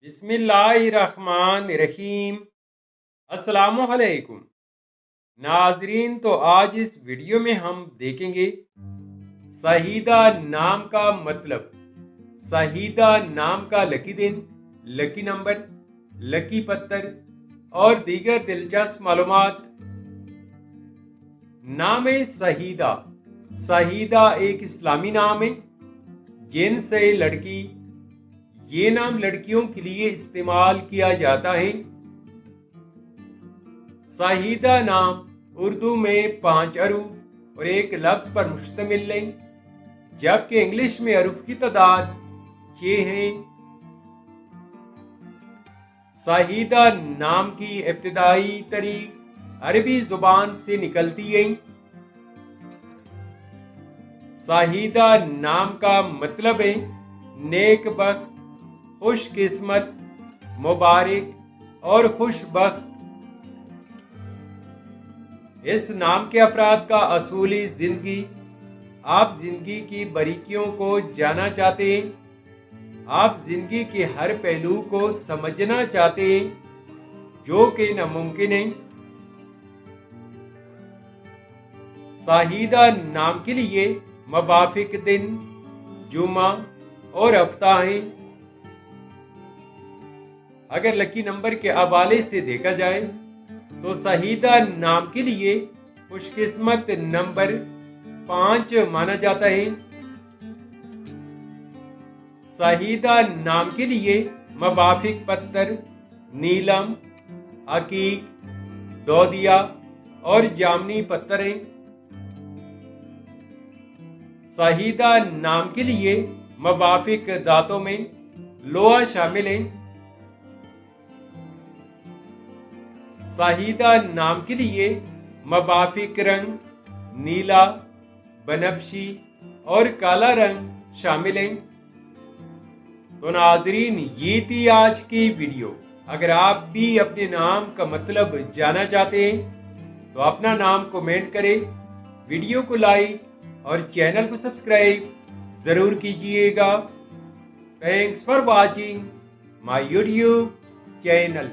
बिस्मिल्लाहिर्रहमानिर्रहीम। अस्सलामुअलैकुम नाजरीन। तो आज इस वीडियो में हम देखेंगे शहीदा नाम का मतलब, शहीदा नाम का लकी दिन, लकी नंबर, लकी पत्थर और दीगर दिलचस्प मालूमात। नाम है शहीदा। शहीदा एक इस्लामी नाम है जिनसे लड़की, ये नाम लड़कियों के लिए इस्तेमाल किया जाता है। शहीदा नाम उर्दू में 5 हरूफ और एक लफ्ज पर मुश्तमिल है, जबकि इंग्लिश में हरूफ की तादाद 6 है। शहीदा नाम की इब्तिदाई तारीख अरबी जुबान से निकलती है। शहीदा नाम का मतलब है नेक बख्त, खुशकिस्मत, मुबारक और खुशबख्त। इस नाम के अफराद का असूली जिंदगी, आप जिंदगी की बारीकियों को जानना चाहते हैं, आप जिंदगी के हर पहलू को समझना चाहते हैं, जो कि नामुमकिन है। शहीदा नाम के लिए मुवाफिक दिन जुमा और हफ्ता है। अगर लकी नंबर के हवाले से देखा जाए तो शहीदा नाम के लिए खुशकिस्मत नंबर 5 माना जाता है। शहीदा नाम के लिए मुवाफिक पत्थर नीलम, हकीक, दोदिया और जामनी पत्थर हैं। शहीदा नाम के लिए मुवाफिक दांतों में लोहा शामिल है। शहीदा नाम के लिए मुवाफिक रंग नीला, बनफशी और काला रंग शामिल हैं। तो नाजरीन, ये थी आज की वीडियो। अगर आप भी अपने नाम का मतलब जानना चाहते हैं तो अपना नाम कमेंट करें, वीडियो को लाइक और चैनल को सब्सक्राइब जरूर कीजिएगा। Thanks for watching my YouTube channel.